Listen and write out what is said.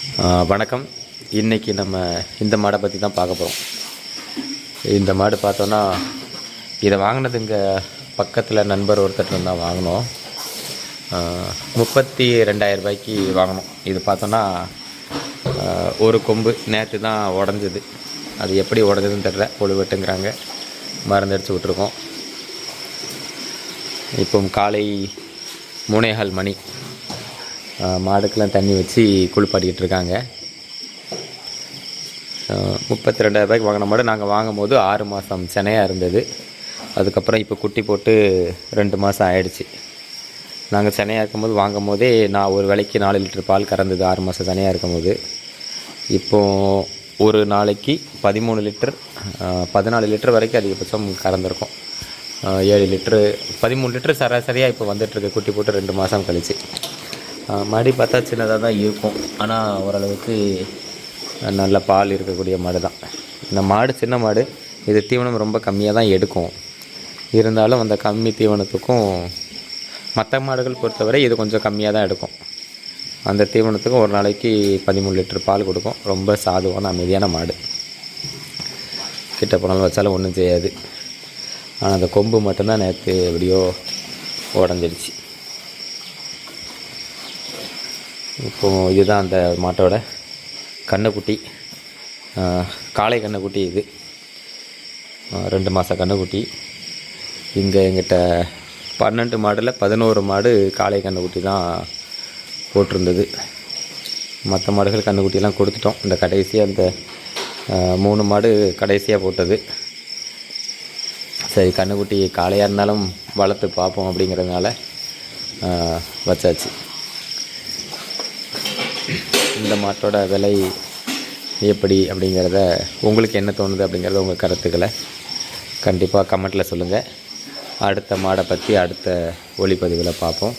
வணக்கம். இன்றைக்கி நம்ம இந்த மாடை பற்றி தான் பார்க்க போகிறோம். இந்த மாடு பார்த்தோன்னா இதை வாங்கினது இங்கே பக்கத்தில் நண்பர் ஒருத்தர் தான் வாங்கினோம். 32,000 ரூபாய்க்கு வாங்கினோம். இது பார்த்தோன்னா ஒரு கொம்பு நேற்று தான் உடஞ்சிது. அது எப்படி உடஞ்சதுன்னு தெரில. பொழு வெட்டுங்கிறாங்க, மருந்தடிச்சு விட்ருக்கோம். இப்போ காலை 3:15 மணி. மாடுக்கெல்லாம் தண்ணி வச்சு குளிப்பாட்டிக்கிட்டு இருக்காங்க. 32,000 ரூபாய்க்கு வாங்கின மாடு. நாங்கள் வாங்கும் போது 6 மாதம் செனையாக இருந்தது. அதுக்கப்புறம் இப்போ குட்டி போட்டு 2 மாதம் ஆயிடுச்சு. நாங்கள் செனையாக இருக்கும்போது வாங்கும் போதே நான் ஒரு வேளைக்கு 4 லிட்டர் பால் கறந்தது. 6 மாதம் செனையாக இருக்கும்போது இப்போது ஒரு நாளைக்கு 13 லிட்டர் 14 லிட்டர் வரைக்கும் அதிகபட்சம் கறந்துருக்கோம். 7 லிட்ரு 13 லிட்டர் சராசரியாக இப்போ வந்துட்டுருக்கு, குட்டி போட்டு 2 மாதம் கழிச்சு. மாடி பார்த்தா சின்னதாக தான் இருக்கும், ஆனால் ஓரளவுக்கு நல்ல பால் இருக்கக்கூடிய மாடு தான். இந்த மாடு சின்ன மாடு. இது தீவனம் ரொம்ப கம்மியாக தான் எடுக்கும். இருந்தாலும் அந்த கம்மி தீவனத்துக்கும் மற்ற மாடுகள் பொறுத்தவரை இது கொஞ்சம் கம்மியாக தான் எடுக்கும். அந்த தீவனத்துக்கும் ஒரு நாளைக்கு 13 லிட்டர் பால் கொடுக்கும். ரொம்ப சாதுவான அமைதியான மாடு. கிட்ட போனாலும் வச்சாலும் ஒன்றும் செய்யாது. ஆனால் அந்த கொம்பு மட்டும்தான் நேற்று எப்படியோ உடஞ்சிடுச்சு. இப்போது இதுதான் அந்த மாட்டோட கன்றுக்குட்டி. காளை கன்றுக்குட்டி. இது 2 மாத கன்றுக்குட்டி. இங்கே எங்கிட்ட 12 மாடில் 11 மாடு காளை கன்றுக்குட்டி தான் போட்டிருந்தது. மற்ற மாடுகள் கன்றுக்குட்டியெல்லாம் கொடுத்துட்டோம். இந்த கடைசியாக அந்த 3 மாடு கடைசியாக போட்டது. சரி, கன்றுக்குட்டி காளையாக இருந்தாலும் வளர்த்து பார்ப்போம் அப்படிங்கிறதுனால வச்சாச்சு. இந்த மாட்டோட விலை எப்படி அப்படிங்கிறத, உங்களுக்கு என்ன தோணுது அப்படிங்கிறத உங்கள் கருத்துக்களை கண்டிப்பாக கமெண்ட்டில் சொல்லுங்கள். அடுத்த மாடை பற்றி அடுத்த ஒளிப்பதிவில் பார்ப்போம்.